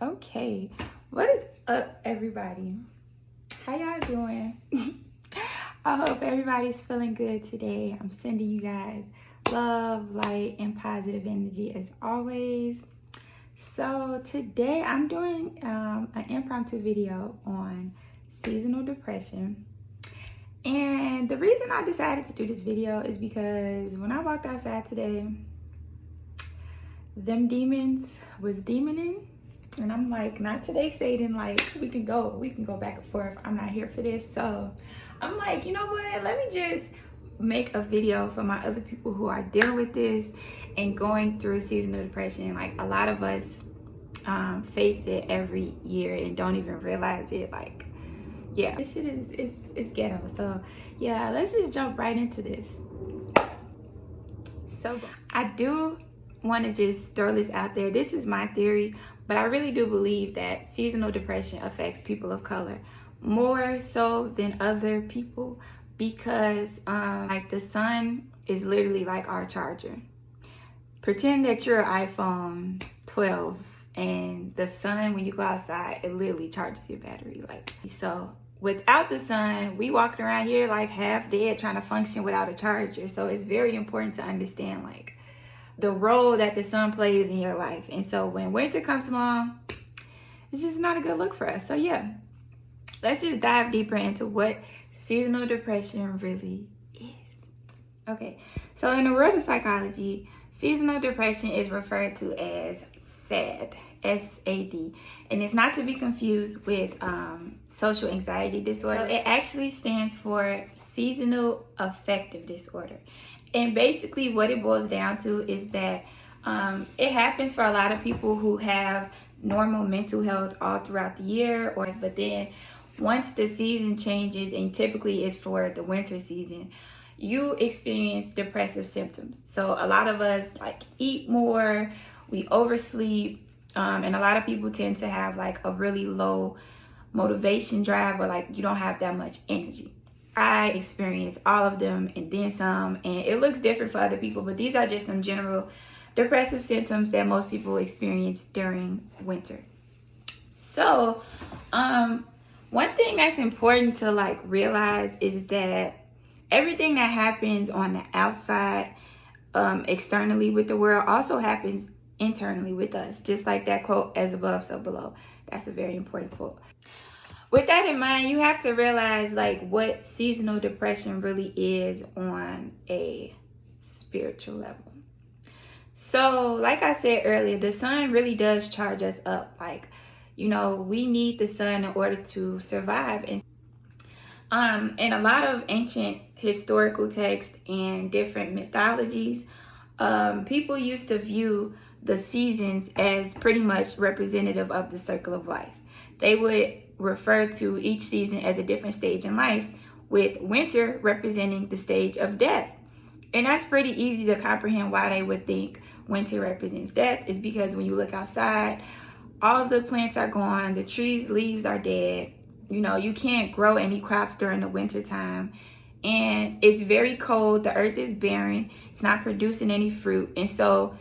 Okay, what is up, everybody? How y'all doing? I hope everybody's feeling good today. I'm sending you guys love, light, and positive energy as always. So today I'm doing an impromptu video on seasonal depression. And the reason I decided to do this video is because when I walked outside today, them demons was demoning. And I'm like, not today, Satan. Like, we can go back and forth. I'm not here for this. So I'm like, you know what? Let me just make a video for my other people who are dealing with this and going through seasonal depression. Like, a lot of us face it every year and don't even realize it. Like, yeah, this shit is ghetto. So yeah, let's just jump right into this. So I do want to just throw this out there. This is my theory, but I really do believe that seasonal depression affects people of color more so than other people because like the sun is literally like our charger. Pretend that you're an iPhone 12 and the sun, when you go outside, it literally charges your battery. Like, so without the sun, we walking around here like half dead trying to function without a charger. So it's very important to understand like the role that the sun plays in your life. And so when winter comes along, it's just not a good look for us. So yeah, let's just dive deeper into what seasonal depression really is. Okay, so in the world of psychology, seasonal depression is referred to as SAD, S-A-D, and it's not to be confused with social anxiety disorder. So it actually stands for seasonal affective disorder. And basically what it boils down to is that it happens for a lot of people who have normal mental health all throughout the year, but then once the season changes, and typically it's for the winter season, you experience depressive symptoms. So a lot of us like eat more, we oversleep, and a lot of people tend to have like a really low motivation drive, or like you don't have that much energy. I experience all of them and then some, and it looks different for other people, but these are just some general depressive symptoms that most people experience during winter. So one thing that's important to like realize is that everything that happens on the outside externally with the world also happens internally with us, just like that quote, as above so below. That's a very important quote. With that in mind, you have to realize like what seasonal depression really is on a spiritual level. So like I said earlier, the sun really does charge us up. Like, you know, we need the sun in order to survive. And in a lot of ancient historical texts and different mythologies, people used to view the seasons as pretty much representative of the circle of life. They would refer to each season as a different stage in life, with winter representing the stage of death. And that's pretty easy to comprehend why they would think winter represents death, is because when you look outside, all of the plants are gone, the trees' leaves are dead. You know, you can't grow any crops during the winter time, and it's very cold. The earth is barren, it's not producing any fruit. And so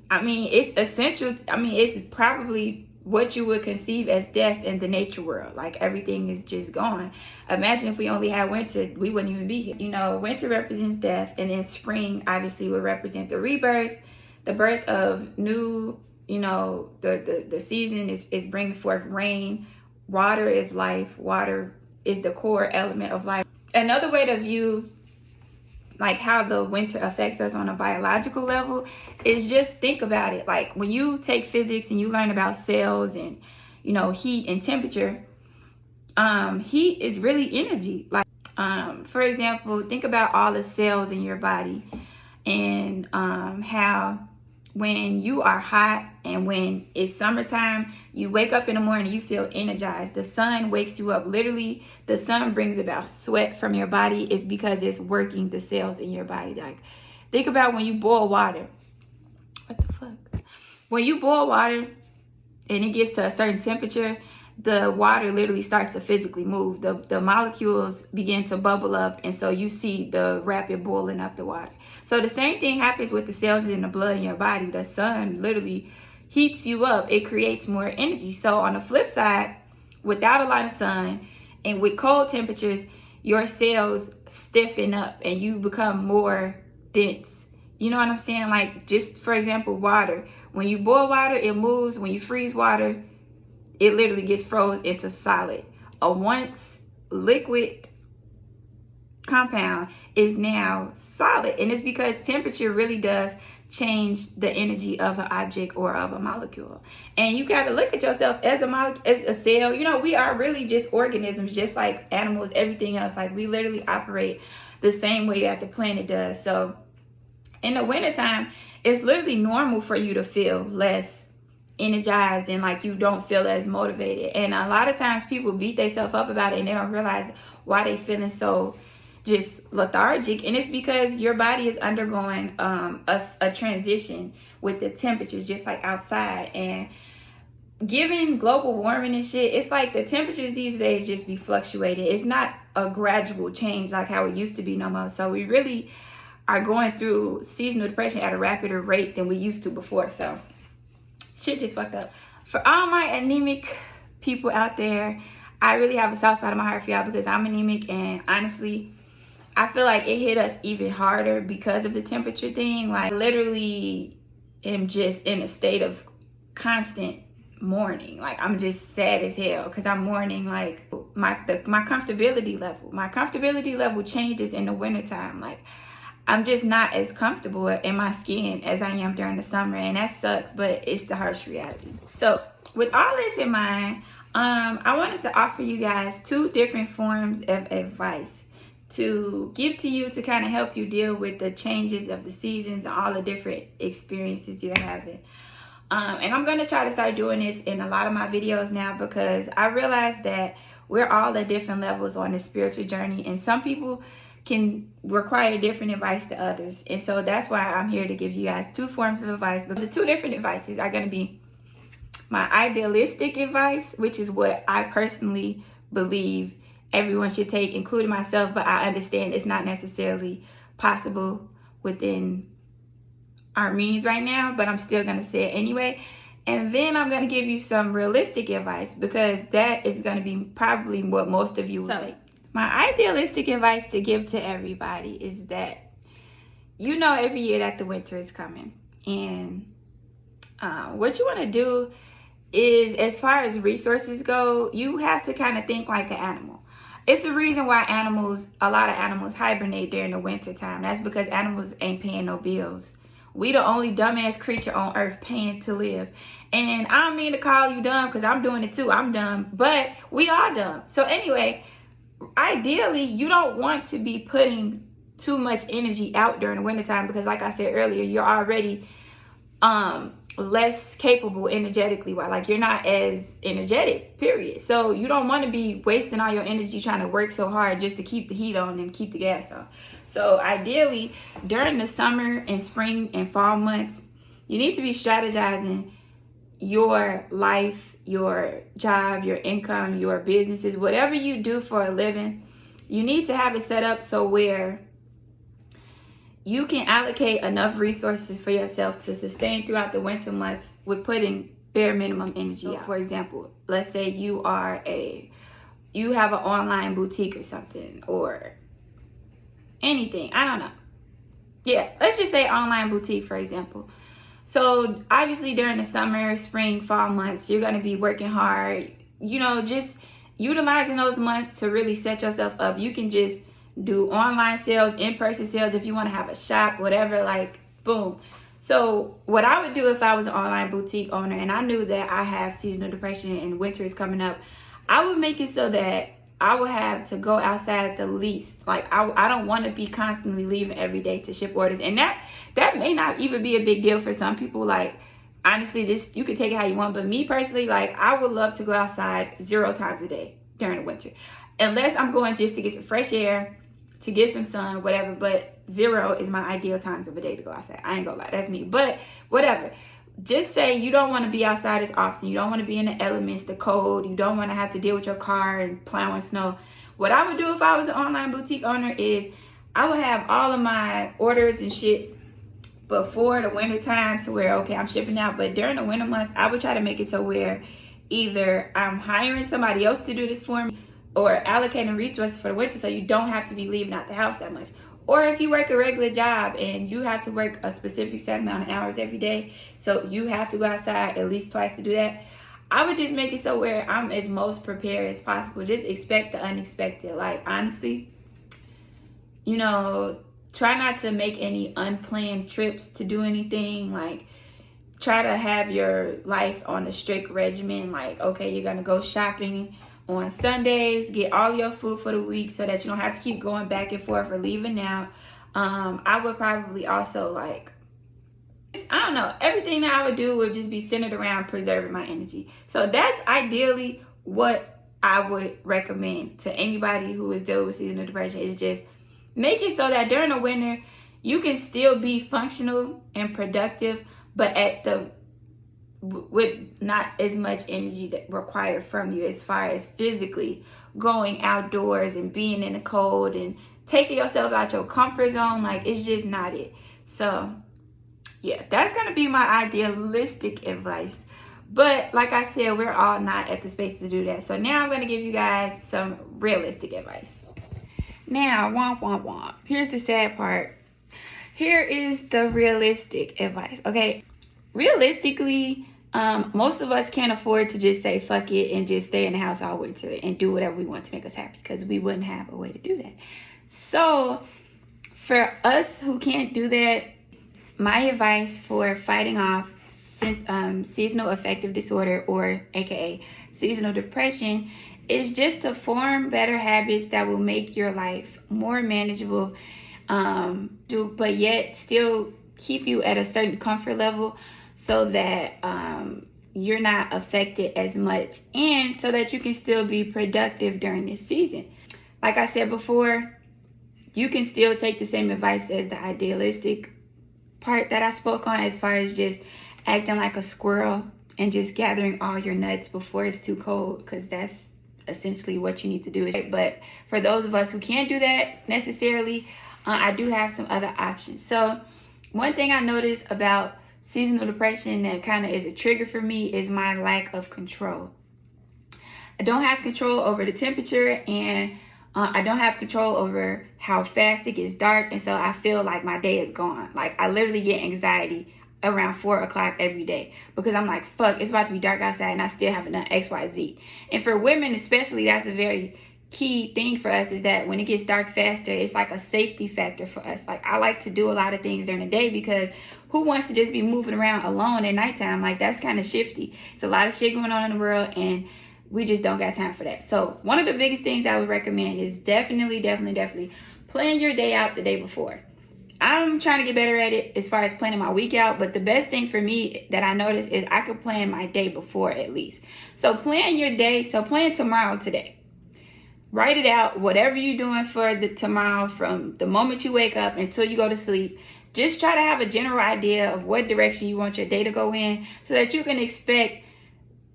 I mean, it's essential. I mean, it's probably what you would conceive as death in the nature world. Like, everything is just gone. Imagine if we only had winter, we wouldn't even be here. You know, winter represents death, and then spring obviously would represent the rebirth, the birth of new, you know, the season is bringing forth rain. Water is life. Water is the core element of life. Another way to view like how the winter affects us on a biological level is just think about it. Like, when you take physics and you learn about cells and, you know, heat and temperature, heat is really energy. Like, for example, think about all the cells in your body and how when you are hot and when it's summertime, you wake up in the morning, you feel energized. The sun wakes you up. Literally, the sun brings about sweat from your body. It's because it's working the cells in your body. Like, think about when you boil water. What the fuck? When you boil water and it gets to a certain temperature, the water literally starts to physically move. The molecules begin to bubble up, and so you see the rapid boiling of the water. So the same thing happens with the cells in the blood in your body. The sun literally heats you up, it creates more energy. So on the flip side, without a lot of sun and with cold temperatures, your cells stiffen up and you become more dense. You know what I'm saying? Like, just for example, water. When you boil water, it moves. When you freeze water, it literally gets froze into solid. A once liquid compound is now solid, and it's because temperature really does change the energy of an object or of a molecule. And you got to look at yourself as a cell. You know, we are really just organisms, just like animals, everything else. Like, we literally operate the same way that the planet does. So in the wintertime, it's literally normal for you to feel less energized and like you don't feel as motivated. And a lot of times people beat themselves up about it and they don't realize why they feeling so just lethargic. And it's because your body is undergoing a transition with the temperatures, just like outside. And given global warming and shit, it's like the temperatures these days just be fluctuating. It's not a gradual change like how it used to be no more. So we really are going through seasonal depression at a rapider rate than we used to before. So shit just fucked up. For all my anemic people out there, I really have a soft spot in my heart for y'all because I'm anemic, and honestly, I feel like it hit us even harder because of the temperature thing. Like, literally am just in a state of constant mourning. Like, I'm just sad as hell because I'm mourning like my comfortability level. My comfortability level changes in the wintertime. Like, I'm just not as comfortable in my skin as I am during the summer, and that sucks, but it's the harsh reality. So with all this in mind, I wanted to offer you guys 2 different forms of advice to give to you to kind of help you deal with the changes of the seasons and all the different experiences you're having. And I'm going to try to start doing this in a lot of my videos now, because I realize that we're all at different levels on the spiritual journey, and some people can require different advice to others. And so that's why I'm here to give you guys 2 forms of advice. But the 2 different advices are going to be my idealistic advice, which is what I personally believe everyone should take, including myself, but I understand it's not necessarily possible within our means right now, but I'm still going to say it anyway. And then I'm going to give you some realistic advice, because that is going to be probably what most of you will take. My idealistic advice to give to everybody is that, you know, every year that the winter is coming, and what you want to do is, as far as resources go, you have to kind of think like an animal. It's the reason why a lot of animals hibernate during the winter time. That's because animals ain't paying no bills. We the only dumbass creature on earth paying to live. And I don't mean to call you dumb, because I'm doing it too. I'm dumb, but we are dumb. So anyway, ideally, you don't want to be putting too much energy out during the wintertime, because like I said earlier, you're already less capable energetically. Like, you're not as energetic, period. So you don't want to be wasting all your energy trying to work so hard just to keep the heat on and keep the gas on. So ideally, during the summer and spring and fall months, you need to be strategizing your life, your job, your income, your businesses, whatever you do for a living. You need to have it set up so where you can allocate enough resources for yourself to sustain throughout the winter months with putting bare minimum energy out. For example, let's say you have an online boutique or something, or anything, I don't know. Yeah, let's just say online boutique, for example. So obviously during the summer, spring, fall months, you're going to be working hard, you know, just utilizing those months to really set yourself up. You can just do online sales, in-person sales, if you want to have a shop, whatever, like, boom. So what I would do if I was an online boutique owner and I knew that I have seasonal depression and winter is coming up, I would make it so that I would have to go outside at the least. Like, I don't want to be constantly leaving every day to ship orders. And that may not even be a big deal for some people. Like, honestly, you can take it how you want. But me personally, like, I would love to go outside 0 times a day during the winter. Unless I'm going just to get some fresh air, to get some sun, whatever. But 0 is my ideal times of a day to go outside. I ain't gonna lie, that's me. But whatever. Just say you don't want to be outside as often. You don't want to be in the elements, the cold. You don't want to have to deal with your car and plowing snow. What I would do if I was an online boutique owner is I would have all of my orders and shit before the winter time to where, okay, I'm shipping out. But during the winter months, I would try to make it so where either I'm hiring somebody else to do this for me or allocating resources for the winter so you don't have to be leaving out the house that much. Or if you work a regular job and you have to work a specific set amount of hours every day, so you have to go outside at least twice to do that, I would just make it so where I'm as most prepared as possible. Just expect the unexpected. Like, honestly, you know, try not to make any unplanned trips to do anything. Like, try to have your life on a strict regimen. Like, okay, you're gonna go shopping on Sundays, get all your food for the week so that you don't have to keep going back and forth or leaving out. I would probably also, like, I don't know, everything that I would do would just be centered around preserving my energy. So that's ideally what I would recommend to anybody who is dealing with seasonal depression, is just make it so that during the winter you can still be functional and productive, but with not as much energy that required from you as far as physically going outdoors and being in the cold and taking yourself out your comfort zone. Like, it's just not it. So yeah, that's gonna be my idealistic advice. But like I said, we're all not at the space to do that. So now I'm gonna give you guys some realistic advice. Now, womp womp womp. Here's the sad part. Here is the realistic advice, okay? Realistically, most of us can't afford to just say fuck it and just stay in the house all winter and do whatever we want to make us happy, because we wouldn't have a way to do that. So for us who can't do that, my advice for fighting off seasonal affective disorder, or aka seasonal depression, is just to form better habits that will make your life more manageable, but yet still keep you at a certain comfort level, so that you're not affected as much, and so that you can still be productive during this season. Like I said before, you can still take the same advice as the idealistic part that I spoke on, as far as just acting like a squirrel and just gathering all your nuts before it's too cold, because that's essentially what you need to do. But for those of us who can't do that necessarily, I do have some other options. So one thing I noticed about seasonal depression that kind of is a trigger for me is my lack of control. I don't have control over the temperature, and I don't have control over how fast it gets dark, and so I feel like my day is gone. Like, I literally get anxiety around 4 o'clock every day, because I'm like, fuck, it's about to be dark outside and I still haven't done XYZ. And for women especially, that's a very key thing for us, is that when it gets dark faster, it's like a safety factor for us. Like, I like to do a lot of things during the day, because who wants to just be moving around alone at nighttime? Like, that's kind of shifty. It's a lot of shit going on in the world, and we just don't got time for that. So one of the biggest things I would recommend is definitely plan your day out the day before. I'm trying to get better at it as far as planning my week out, but the best thing for me that I noticed is I could plan my day before at least. So plan your day. So plan tomorrow today. Write it out, whatever you're doing for the tomorrow, from the moment you wake up until you go to sleep. Just try to have a general idea of what direction you want your day to go in, so that you can expect,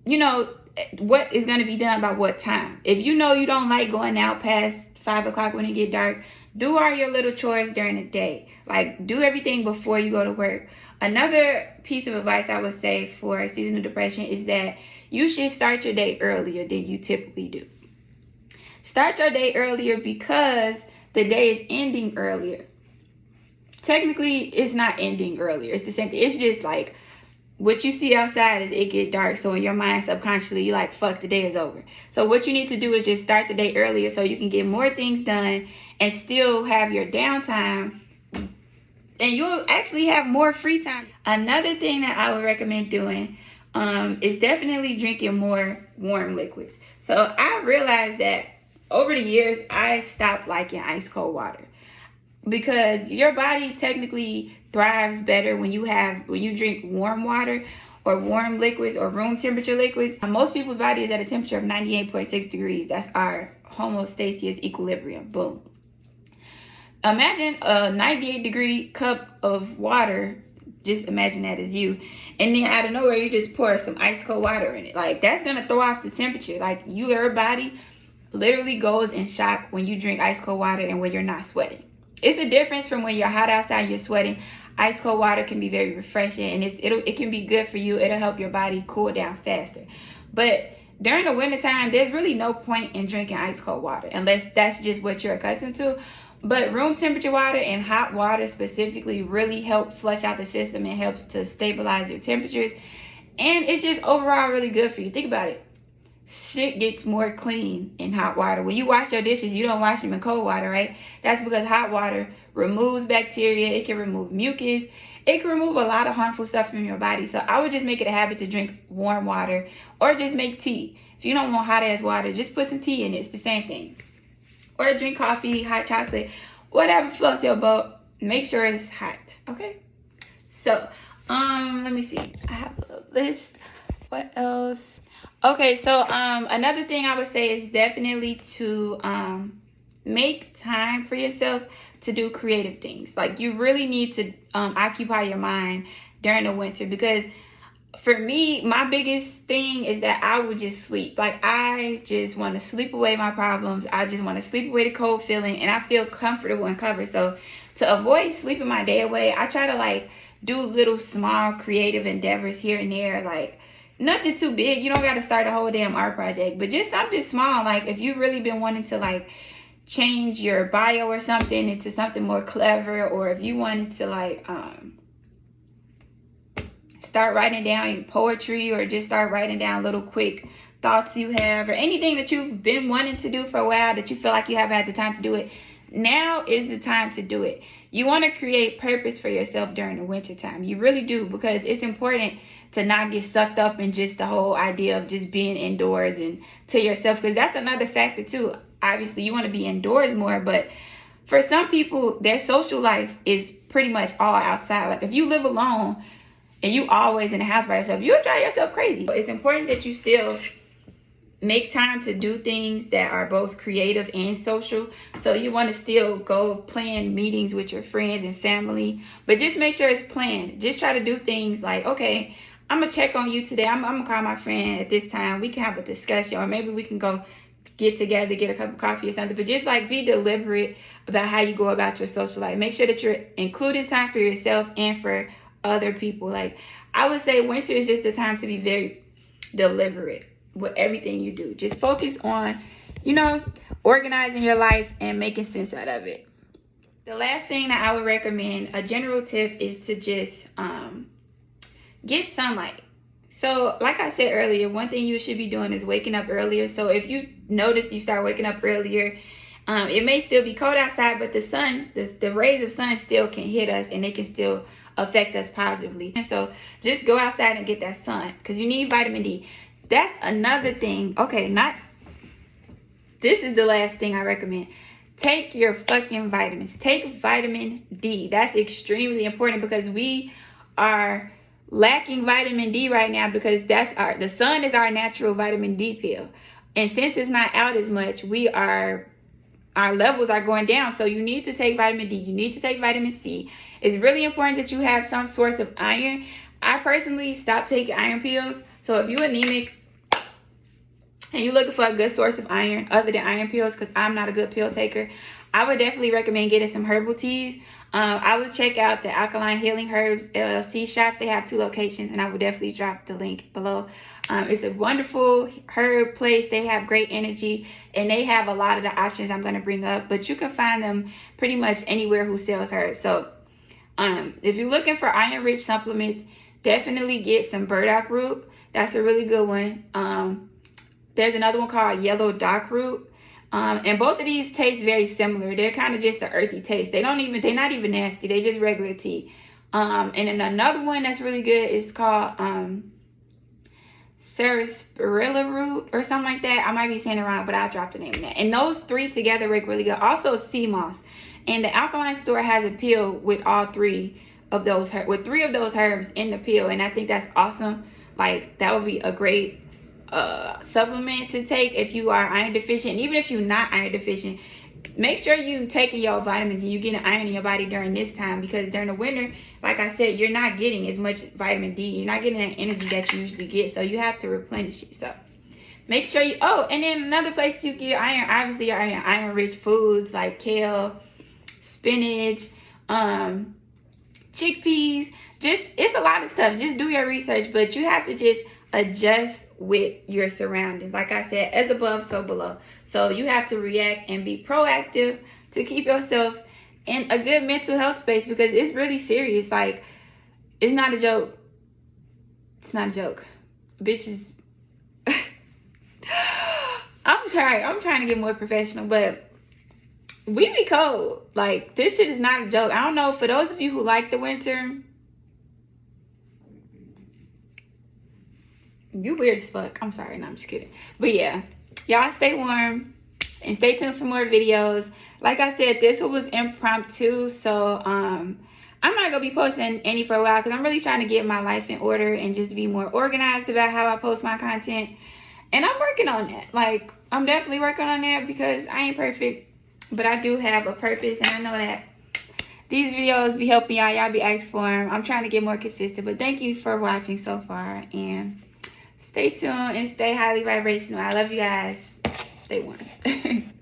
you know, what is going to be done by what time. If you know you don't like going out past 5 o'clock when it get dark, do all your little chores during the day. Like, do everything before you go to work. Another piece of advice I would say for seasonal depression is that you should start your day earlier than you typically do. Start your day earlier because the day is ending earlier. Technically, it's not ending earlier. It's the same thing. It's just like, what you see outside is it get dark, so in your mind subconsciously you're like, fuck, the day is over. So what you need to do is just start the day earlier, so you can get more things done and still have your downtime, and you'll actually have more free time. Another thing that I would recommend doing is definitely drinking more warm liquids. So I realized that over the years I stopped liking ice cold water, because your body technically thrives better when you drink warm water or warm liquids or room temperature liquids. Most people's body is at a temperature of 98.6 degrees. That's our homeostasis equilibrium. Boom. Imagine a 98 degree cup of water. Just imagine that as you, and then out of nowhere you just pour some ice cold water in it. Like, that's gonna throw off the temperature. Like, your body literally goes in shock when you drink ice cold water and when you're not sweating. It's a difference from when you're hot outside and you're sweating. ice cold water can be very refreshing, and it can be good for you. It'll help your body cool down faster. But during the wintertime, there's really no point in drinking ice cold water unless that's just what you're accustomed to. But room temperature water and hot water specifically really help flush out the system and helps to stabilize your temperatures. And it's just overall really good for you. Think about it. Shit gets more clean in hot water. When you wash your dishes, you don't wash them in cold water, right? That's because hot water removes bacteria. It can remove mucus. It can remove a lot of harmful stuff from your body. So I would just make it a habit to drink warm water or just make tea. If you don't want hot ass water, just put some tea in it. It's the same thing. Or drink coffee, hot chocolate, whatever floats your boat. Make sure it's hot, okay? So, let me see. I have a little list. What else? Okay, so another thing I would say is definitely to make time for yourself to do creative things. Like, you really need to occupy your mind during the winter, because for me, my biggest thing is that I would just sleep. Like, I just want to sleep away my problems. I just want to sleep away the cold feeling, and I feel comfortable and covered. So to avoid sleeping my day away, I try to like do little small creative endeavors here and there. Like, nothing too big. You don't got to start a whole damn art project, but just something small. Like, if you've really been wanting to like change your bio or something into something more clever, or if you wanted to like start writing down your poetry, or just start writing down little quick thoughts you have, or anything that you've been wanting to do for a while that you feel like you haven't had the time to do it, now is the time to do it. You want to create purpose for yourself during the winter time. You really do, because it's important to not get sucked up in just the whole idea of just being indoors and to yourself, because that's another factor too. Obviously, you want to be indoors more, but for some people, their social life is pretty much all outside. Like, if you live alone and you always in the house by yourself, you'll drive yourself crazy. It's important that you still make time to do things that are both creative and social. So you want to still go plan meetings with your friends and family, but just make sure it's planned. Just try to do things like, okay, I'm gonna check on you today. I'm gonna call my friend at this time. We can have a discussion, or maybe we can go get together, get a cup of coffee or something. But just like be deliberate about how you go about your social life. Make sure that you're including time for yourself and for other people. Like, I would say winter is just the time to be very deliberate with everything you do. Just focus on, you know, organizing your life and making sense out of it. The last thing that I would recommend, a general tip, is to just get sunlight. So like I said earlier, one thing you should be doing is waking up earlier. So if you notice you start waking up earlier, it may still be cold outside, but the sun, the rays of sun still can hit us, and they can still affect us positively. And so just go outside and get that sun, because you need vitamin D. That's another thing. Okay, this is the last thing I recommend. Take your fucking vitamins. Take vitamin D. That's extremely important, because we are lacking vitamin D right now, because the sun is our natural vitamin D pill. And since it's not out as much, our levels are going down. So you need to take vitamin D. You need to take vitamin C. It's really important that you have some source of iron. I personally stopped taking iron pills. So if you're anemic and you're looking for a good source of iron other than iron pills, because I'm not a good pill taker, I would definitely recommend getting some herbal teas. I would check out the Alkaline Healing Herbs LLC shops. They have 2 locations, and I would definitely drop the link below. It's a wonderful herb place. They have great energy, and they have a lot of the options I'm going to bring up, but you can find them pretty much anywhere who sells herbs. So if you're looking for iron-rich supplements, definitely get some burdock root. That's a really good one. There's another one called yellow dock root. And both of these taste very similar. They're kind of just an earthy taste. They're not even nasty. They're just regular tea. And then another one that's really good is called sarsaparilla root or something like that. I might be saying it wrong, but I'll drop the name of that. And those 3 together work really good. Also sea moss. And the Alkaline store has a pill with all 3 of those with 3 of those herbs in the pill, and I think that's awesome. Like, that would be a great supplement to take if you are iron deficient. And even if you're not iron deficient, make sure you taking your vitamins and you getting iron in your body during this time, because during the winter, like I said, you're not getting as much vitamin D. You're not getting that energy that you usually get, so you have to replenish it. So make sure you, oh, and then another place you get iron, obviously, are iron rich foods like kale, spinach, chickpeas. Just, it's a lot of stuff. Just do your research, but you have to just adjust with your surroundings. Like I said, as above, so below. So you have to react and be proactive to keep yourself in a good mental health space, because it's really serious. Like, it's not a joke. It's not a joke. Bitches. I'm trying to get more professional, but we be cold. Like, this shit is not a joke. I don't know, for those of you who like the winter, you weird as fuck. I'm sorry, no, I'm just kidding. But yeah, y'all stay warm and stay tuned for more videos. Like I said, this was impromptu, so I'm not gonna be posting any for a while, because I'm really trying to get my life in order and just be more organized about how I post my content. And I'm working on that. Like, I'm definitely working on that, because I ain't perfect, but I do have a purpose, and I know that these videos be helping y'all. Y'all be asked for them. I'm trying to get more consistent, but thank you for watching so far, and stay tuned and stay highly vibrational. I love you guys. Stay warm.